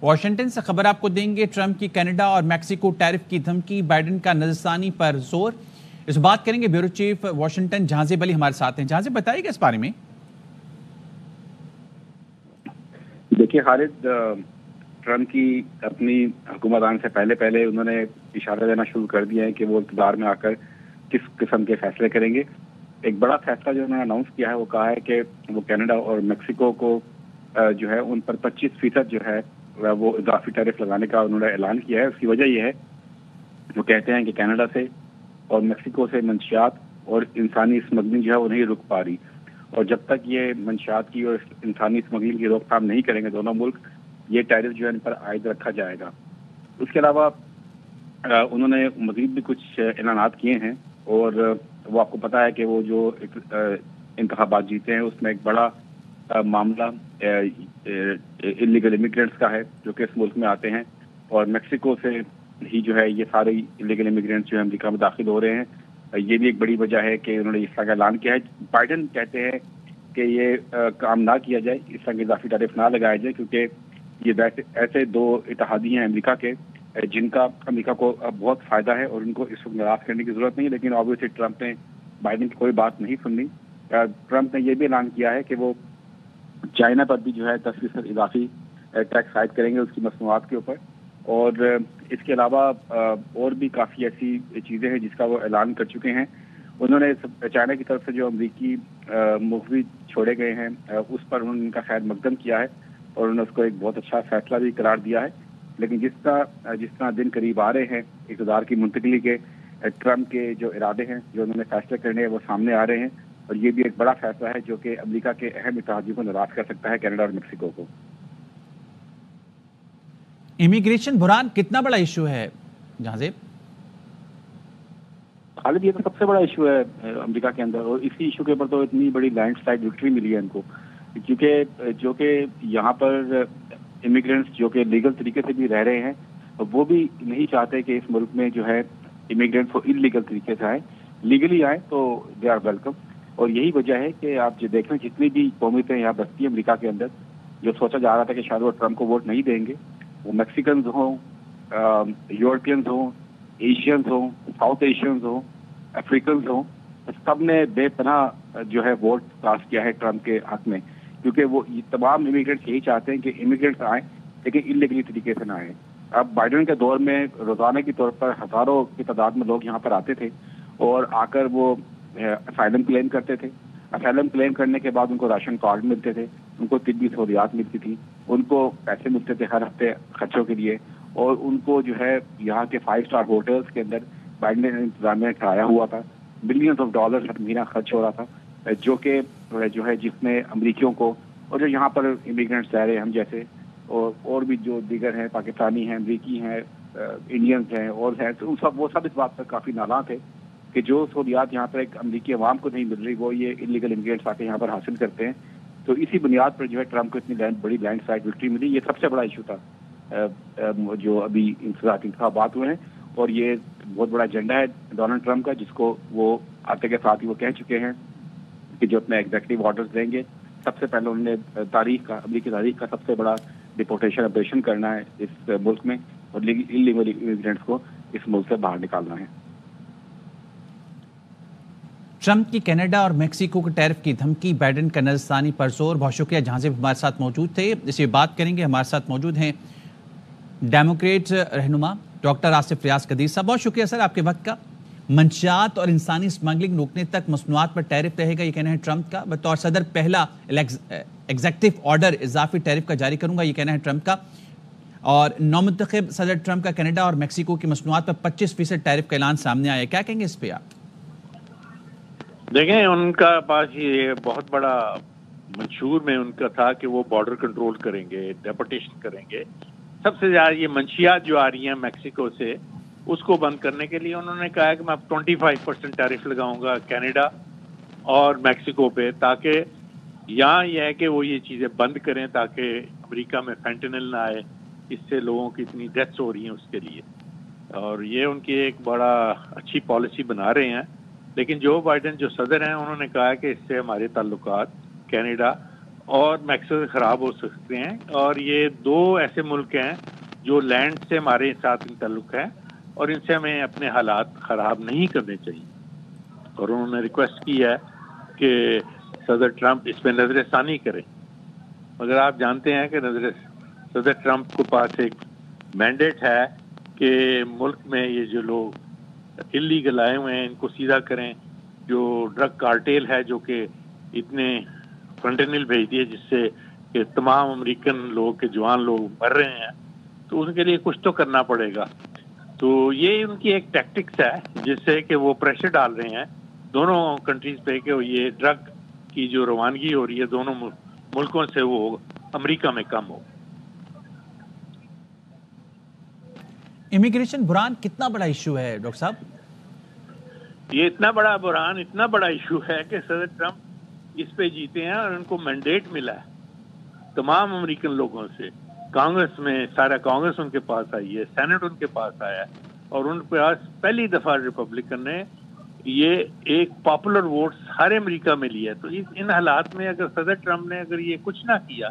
Washington سے خبر آپ کو دیں گے، ٹرمپ کی کینیڈا اور میکسیکو ٹیرف کی دھمکی، بائیڈن کا نظرثانی پر زور۔ اس بات کریں گے بیورو چیف واشنگٹن جہانزیب علی ہمارے ساتھ ہیں۔ جہانزیب بتائیے گا اس بارے میں۔ دیکھیے خالد، ٹرمپ کی اپنی حکومت سے پہلے انہوں نے اشارہ دینا شروع کر دیا ہے کہ وہ اقتدار میں آ کر کس قسم کے فیصلے کریں گے۔ ایک بڑا فیصلہ جو انہوں نے اناؤنس کیا ہے وہ کہا ہے کہ وہ کینیڈا اور میکسیکو کو جو ہے ان پر 25% جو ہے وہ اضافی ٹیرف لگانے کا انہوں نے اعلان کیا ہے۔ اس کی وجہ یہ ہے، وہ کہتے ہیں کہ کینیڈا سے اور میکسیکو سے منشیات اور انسانی اسمگلنگ جو ہے وہ نہیں رک پا رہی، اور جب تک یہ منشیات کی اور انسانی اسمگلنگ کی روک تھام نہیں کریں گے دونوں ملک، یہ ٹیرف جو ہے ان پر عائد رکھا جائے گا۔ اس کے علاوہ انہوں نے مزید بھی کچھ اعلانات کیے ہیں، اور وہ آپ کو پتا ہے کہ وہ جو انتخابات جیتے ہیں اس میں ایک بڑا معاملہ انلیگل امیگرینٹس کا ہے جو کہ اس ملک میں آتے ہیں، اور میکسیکو سے ہی جو ہے یہ سارے انلیگل امیگرینٹس جو ہے امریکہ میں داخل ہو رہے ہیں۔ یہ بھی ایک بڑی وجہ ہے کہ انہوں نے اس طرح کا اعلان کیا ہے۔ بائیڈن کہتے ہیں کہ یہ کام نہ کیا جائے، اس طرح کے اضافی ٹیرف نہ لگایا جائے، کیونکہ یہ ایسے دو اتحادی ہیں امریکہ کے جن کا امریکہ کو بہت فائدہ ہے، اور ان کو اس وقت ناراض کرنے کی ضرورت نہیں ہے۔ لیکن آبویسلی ٹرمپ نے بائیڈن کی کوئی بات نہیں سننی۔ ٹرمپ نے یہ بھی اعلان کیا ہے کہ وہ چائنا پر بھی جو ہے 10% اضافی ٹیکس عائد کریں گے اس کی مصنوعات کے اوپر، اور اس کے علاوہ اور بھی کافی ایسی چیزیں ہیں جس کا وہ اعلان کر چکے ہیں۔ انہوں نے چائنا کی طرف سے جو امریکی مغوی چھوڑے گئے ہیں اس پر انہوں نے ان کا خیر مقدم کیا ہے، اور انہوں نے اس کو ایک بہت اچھا فیصلہ بھی قرار دیا ہے۔ لیکن جس طرح دن قریب آ رہے ہیں اقتدار کی منتقلی کے، ٹرمپ کے جو ارادے ہیں، جو انہوں نے فیصلے کرنے ہیں وہ سامنے آ رہے ہیں، اور یہ بھی ایک بڑا فیصلہ ہے جو کہ امریکہ کے اہم اتحادیوں کو ناراض کر سکتا ہے، کینیڈا اور میکسیکو کو۔ امیگریشن بحران کتنا بڑا ایشو ہے جہانزیب؟ خالد، یہ تو سب سے بڑا ایشو ہے امریکہ کے اندر، اور اسی ایشو کے اوپر تو اتنی بڑی لینڈ سلائڈ وکٹری ملی ہے ان کو، کیونکہ جو کہ یہاں پر امیگرینٹس جو کہ لیگل طریقے سے بھی رہ رہے ہیں وہ بھی نہیں چاہتے کہ اس ملک میں جو ہے امیگرینٹس وہ انلیگل طریقے سے آئیں، لیگلی آئیں تو دے آر ویلکم۔ اور یہی وجہ ہے کہ آپ جو دیکھ رہے ہیں جتنی بھی قومیتیں یہاں بستی ہیں امریکہ کے اندر، جو سوچا جا رہا تھا کہ شاید وہ ٹرمپ کو ووٹ نہیں دیں گے، وہ میکسیکنز ہوں، یورپینز ہوں، ایشینز ہوں، ساؤتھ ایشینز ہوں، افریقنز ہوں، سب نے بے پناہ جو ہے ووٹ کاسٹ کیا ہے ٹرمپ کے حق میں، کیونکہ وہ تمام امیگرینٹس یہی چاہتے ہیں کہ امیگرینٹس آئیں لیکن انلیگلی طریقے سے نہ آئیں۔ اب بائیڈن کے دور میں روزانہ کے طور پر ہزاروں کی تعداد میں لوگ یہاں پر آتے تھے، اور آ کر وہ اسائلم کلیم کرتے تھے۔ اسائلم کلیم کرنے کے بعد ان کو راشن کارڈ ملتے تھے، ان کو طبی سہولیات ملتی تھی، ان کو پیسے ملتے تھے ہر ہفتے خرچوں کے لیے، اور ان کو جو ہے یہاں کے 5 اسٹار ہوٹلز کے اندر بائیڈن نے انتظامیہ ٹھہرایا ہوا تھا، بلینز آف ڈالر ہر مہینہ خرچ ہو رہا تھا، جو کہ جو ہے جس میں امریکیوں کو، اور جو یہاں پر امیگرینٹس رہ رہے ہیں ہم جیسے، اور بھی جو دیگر ہیں، پاکستانی ہیں، امریکی ہیں، انڈینز ہیں اور ہیں، تو وہ سب اس بات پر کافی ناراض تھے کہ جو سہولیات یہاں پر ایک امریکی عوام کو نہیں مل رہی وہ یہ انلیگل امیگرینٹس آ کے یہاں پر حاصل کرتے ہیں۔ تو اسی بنیاد پر جو ہے ٹرمپ کو اتنی بڑی لینڈ سلائڈ وکٹری ملی۔ یہ سب سے بڑا ایشو تھا جو ابھی انتخابات ہوئے ہیں، اور یہ بہت بڑا ایجنڈا ہے ڈونلڈ ٹرمپ کا، جس کو وہ آتے کے ساتھ ہی وہ کہہ چکے ہیں کہ جو اپنے ایگزیکٹو آرڈرز دیں گے، سب سے پہلے انہوں نے امریکی تاریخ کا سب سے بڑا ڈپورٹیشن آپریشن کرنا ہے اس ملک میں، اور انلیگل امیگرینٹس کو اس ملک سے باہر نکالنا ہے۔ ٹرمپ کی کینیڈا اور میکسیکو کے ٹیرف کی دھمکی، بائیڈن کا نظرثانی پر زور۔ بہت شکریہ جہانزیب ہمارے ساتھ موجود تھے۔ اس یہ بات کریں گے، ہمارے ساتھ موجود ہیں ڈیموکریٹ رہنما ڈاکٹر آصف ریاض قدیر صاحب۔ بہت شکریہ سر آپ کے وقت کا۔ منشیات اور انسانی اسمگلنگ روکنے تک مصنوعات پر ٹیرف رہے گا، یہ کہنا ہے ٹرمپ کا۔ بطور صدر پہلا ایگزیکٹو آرڈر اضافی ٹیرف کا جاری کروں گا، یہ کہنا ہے ٹرمپ کا۔ اور نومنتخب صدر ٹرمپ کا کینیڈا اور میکسیکو کی مصنوعات پر 25% ٹیرف کا اعلان سامنے آیا، کیا کہیں گے اس پہ آپ؟ دیکھیں، ان کا پاس یہ بہت بڑا منشور میں ان کا تھا کہ وہ بارڈر کنٹرول کریں گے، ڈیپورٹیشن کریں گے۔ سب سے زیادہ یہ منشیات جو آ رہی ہیں میکسیکو سے، اس کو بند کرنے کے لیے انہوں نے کہا کہ میں اب 25% ٹیرف لگاؤں گا کینیڈا اور میکسیکو پہ، تاکہ یہاں یہ ہے کہ وہ یہ چیزیں بند کریں تاکہ امریکہ میں فینٹنل نہ آئے، اس سے لوگوں کی اتنی ڈیتھس ہو رہی ہیں اس کے لیے۔ اور یہ ان کی ایک بڑا اچھی پالیسی بنا رہے ہیں۔ لیکن جو بائیڈن جو صدر ہیں انہوں نے کہا کہ اس سے ہمارے تعلقات کینیڈا اور میکسیکو سے خراب ہو سکتے ہیں. اور یہ دو ایسے ملک ہیں جو لینڈ سے ہمارے ساتھ ان تعلق ہے اور ان سے ہمیں اپنے حالات خراب نہیں کرنے چاہیے. اور انہوں نے ریکویسٹ کی ہے کہ صدر ٹرمپ اس پہ نظر ثانی کریں. مگر آپ جانتے ہیں کہ صدر ٹرمپ کے پاس ایک مینڈیٹ ہے کہ ملک میں یہ جو لوگ اللیگل آئے ہوئے ہیں ان کو سیدھا کریں. جو ڈرگ کارٹیل ہے جو کہ اتنے فنٹنل بھیج دیے جس سے کہ تمام امریکن لوگ کے جوان لوگ مر رہے ہیں, تو ان کے لیے کچھ تو کرنا پڑے گا. تو یہ ان کی ایک ٹیکٹکس ہے جس سے کہ وہ پریشر ڈال رہے ہیں دونوں کنٹریز پہ کہ یہ ڈرگ کی جو روانگی ہو رہی ہے دونوں ملکوں سے وہ امریکہ میں کم ہو. امیگریشن بحران کتنا بڑا ایشو ہے ڈاکٹر صاحب؟ یہ اتنا بڑا بحران, اتنا بڑا ایشو ہے کہ صدر ٹرمپ اس پہ جیتے ہیں اور ان کو مینڈیٹ ملا ہے تمام امریکن لوگوں سے. کانگریس میں سارا کانگریس ان کے پاس آئی ہے, سینٹ ان کے پاس آیا ہے اور ان کے پاس پہلی دفعہ ریپبلکن نے یہ ایک پاپولر ووٹ ہر امریکہ میں لیا ہے. تو ان حالات میں اگر صدر ٹرمپ نے اگر یہ کچھ نہ کیا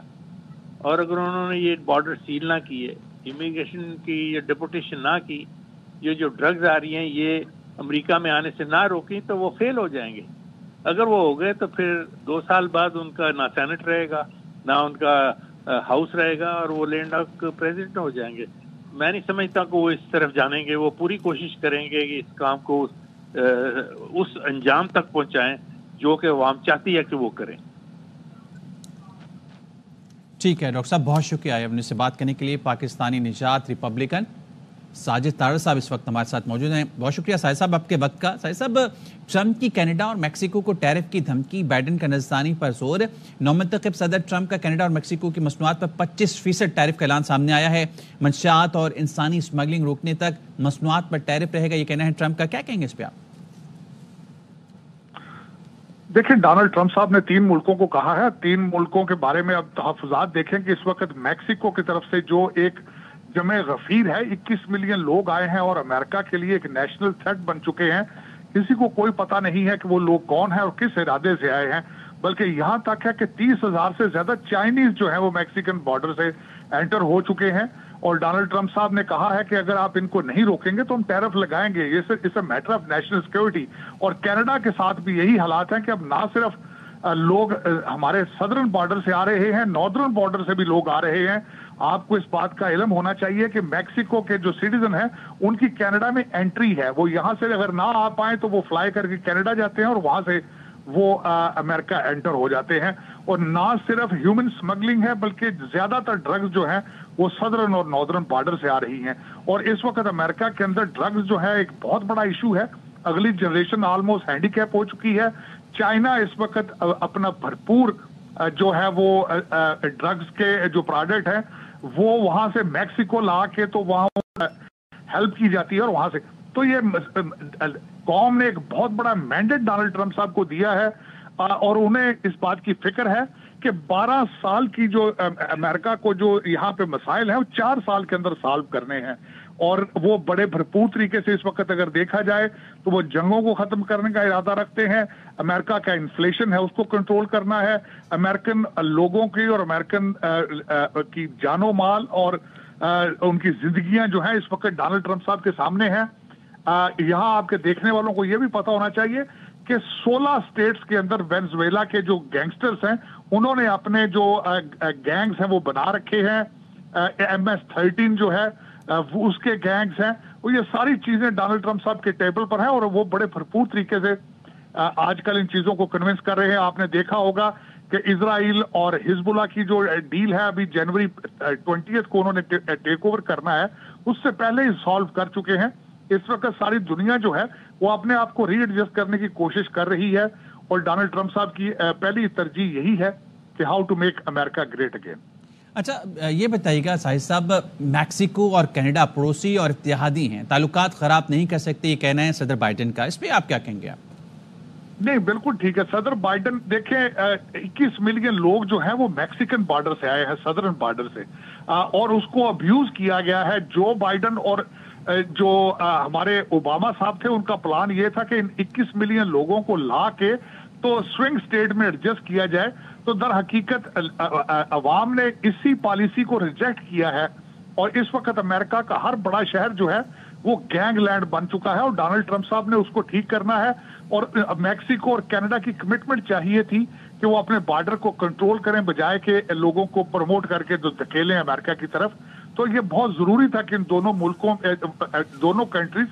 اور اگر انہوں نے یہ بارڈر سیل نہ کیے, امیگریشن کی یا ڈپورٹیشن نہ کی, یہ جو ڈرگز آ رہی ہیں یہ امریکہ میں آنے سے نہ روکیں تو وہ فیل ہو جائیں گے. اگر وہ ہو گئے تو پھر 2 سال بعد ان کا نہ سینٹ رہے گا نہ ان کا ہاؤس رہے گا اور وہ لینڈ آف پریزیڈنٹ ہو جائیں گے. میں نہیں سمجھتا کہ وہ اس طرف جانیں گے. وہ پوری کوشش کریں گے کہ اس کام کو اس انجام تک پہنچائیں جو کہ عوام چاہتی ہے کہ وہ کریں. ٹھیک ہے ڈاکٹر صاحب, بہت شکریہ اپنے سے بات کرنے کے لیے. پاکستانی نژاد ریپبلکن ساجد طارڑ صاحب اس وقت ہمارے ساتھ موجود ہیں. بہت شکریہ ساجد صاحب آپ کے وقت کا. ساجد صاحب, ٹرمپ کی کینیڈا اور میکسیکو کو ٹیرف کی دھمکی, بائیڈن کا نظرثانی پر زور. نومنتخب صدر ٹرمپ کا کینیڈا اور میکسیکو کی مصنوعات پر 25% ٹیرف کا اعلان سامنے آیا ہے. منشیات اور انسانی اسمگلنگ روکنے تک مصنوعات پر ٹیرف رہے گا, یہ کہنا ہے ٹرمپ کا. کیا کہیں گے اس پہ آپ؟ دیکھیں, ڈونلڈ ٹرمپ صاحب نے 3 ملکوں کو کہا ہے. 3 ملکوں کے بارے میں اب تحفظات دیکھیں کہ اس وقت میکسیکو کی طرف سے جو ایک جمع غفیر ہے, 21 ملین لوگ آئے ہیں اور امریکہ کے لیے ایک نیشنل تھریٹ بن چکے ہیں. کسی کو کوئی پتہ نہیں ہے کہ وہ لوگ کون ہیں اور کس ارادے سے آئے ہیں, بلکہ یہاں تک ہے کہ 30,000 سے زیادہ چائنیز جو ہیں وہ میکسیکن بارڈر سے انٹر ہو چکے ہیں. اور ڈونلڈ ٹرمپ صاحب نے کہا ہے کہ اگر آپ ان کو نہیں روکیں گے تو ہم ٹیرف لگائیں گے. یہ اس میٹر آف نیشنل سیکورٹی. اور کینیڈا کے ساتھ بھی یہی حالات ہیں کہ اب نہ صرف لوگ ہمارے سدرن بارڈر سے آ رہے ہیں, ناردرن بارڈر سے بھی لوگ آ رہے ہیں. آپ کو اس بات کا علم ہونا چاہیے کہ میکسیکو کے جو سٹیزن ہیں ان کی کینیڈا میں انٹری ہے. وہ یہاں سے اگر نہ آ پائیں تو وہ فلائی کر کے کینیڈا جاتے ہیں اور وہاں سے وہ امریکہ انٹر ہو جاتے ہیں. اور نہ صرف ہیومن سمگلنگ ہے بلکہ زیادہ تر ڈرگز جو ہیں وہ سدرن اور ناردرن بارڈر سے آ رہی ہیں. اور اس وقت امریکہ کے اندر ڈرگز جو ہے ایک بہت بڑا ایشو ہے. اگلی جنریشن آلموسٹ ہینڈی کیپ ہو چکی ہے. چائنا اس وقت اپنا بھرپور جو ہے وہ ڈرگز کے جو پروڈکٹ ہیں وہ وہاں سے میکسیکو لا کے تو وہاں ہیلپ کی جاتی ہے اور وہاں سے. تو یہ قوم نے ایک بہت بڑا مینڈیٹ ڈونلڈ ٹرمپ صاحب کو دیا ہے اور انہیں اس بات کی فکر ہے کہ 12 سال کی جو امریکہ کو جو یہاں پہ مسائل ہیں وہ 4 سال کے اندر سالو کرنے ہیں. اور وہ بڑے بھرپور طریقے سے اس وقت اگر دیکھا جائے تو وہ جنگوں کو ختم کرنے کا ارادہ رکھتے ہیں. امریکہ کا انفلیشن ہے اس کو کنٹرول کرنا ہے. امریکن لوگوں کی اور امریکن کی جان و مال اور ان کی زندگیاں جو ہیں اس وقت ڈونلڈ ٹرمپ صاحب کے سامنے ہیں. یہاں آپ کے دیکھنے والوں کو یہ بھی پتا ہونا چاہیے کہ 16 اسٹیٹس کے اندر وینزویلا کے جو گینگسٹرز ہیں انہوں نے اپنے جو گینگز ہیں وہ بنا رکھے ہیں. MS-13 جو ہے اس کے گینگز ہیں. وہ یہ ساری چیزیں ڈونلڈ ٹرمپ صاحب کے ٹیبل پر ہیں اور وہ بڑے بھرپور طریقے سے آج کل ان چیزوں کو کنونس کر رہے ہیں. آپ نے دیکھا ہوگا کہ اسرائیل اور حزب اللہ کی جو ڈیل ہے ابھی جنوری 20 کو انہوں نے ٹیک اوور کرنا ہے, اس سے پہلے ہی سالو کر چکے ہیں. اس وقت ساری دنیا جو ہے وہ اپنے آپ کو ری ایڈجسٹ کرنے کی کوشش کر رہی ہے اور ڈونلڈ ٹرمپ صاحب کی پہلی ترجیح یہی ہے کہ how to make America great again. اچھا یہ بتائیے گا ساجد صاحب, میکسیکو اور کینیڈا پڑوسی اور اتحادی ہیں, تعلقات خراب نہیں کر سکتے یہ کہنا ہے صدر بائیڈن کا, اس پہ آپ کیا کہیں گے؟ آپ نہیں, بالکل ٹھیک ہے. صدر بائیڈن دیکھیں 21 ملین لوگ جو ہیں وہ میکسیکن بارڈر سے آئے ہیں, سدرن بارڈر سے, اور اس کو ابیوز کیا گیا ہے. جو بائیڈن اور جو ہمارے اوباما صاحب تھے ان کا پلان یہ تھا کہ ان 21 ملین لوگوں کو لا کے تو سوئنگ سٹیٹ میں ایڈجسٹ کیا جائے تو در حقیقت عوام نے اسی پالیسی کو ریجیکٹ کیا ہے اور اس وقت امریکہ کا ہر بڑا شہر جو ہے وہ گینگ لینڈ بن چکا ہے اور ڈونلڈ ٹرمپ صاحب نے اس کو ٹھیک کرنا ہے اور میکسیکو اور کینیڈا کی کمٹمنٹ چاہیے تھی کہ وہ اپنے بارڈر کو کنٹرول کریں بجائے کہ لوگوں کو پروموٹ کر کے دھکیلیں امریکہ کی طرف. تو یہ بہت ضروری تھا کہ ان دونوں ملکوں دونوں countries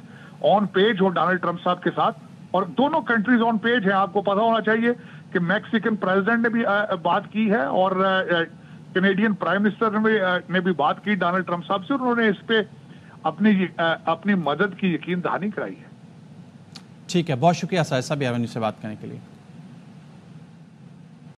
on page who Donald Trump صاحب کے ساتھ, اور دونوں کنٹریز آن پیج ہیں. آپ کو پتا ہونا چاہیے کہ میکسیکن پریزیڈنٹ نے بھی بات کی ہے اور کینیڈین پرائم منسٹر نے بھی بات کی ڈونلڈ ٹرمپ صاحب سے, انہوں نے اس پہ اپنی مدد کی یقین دہانی کرائی ہے. ٹھیک ہے, بہت شکریہ سائد صاحب ایونیو سے بات کرنے کے لیے.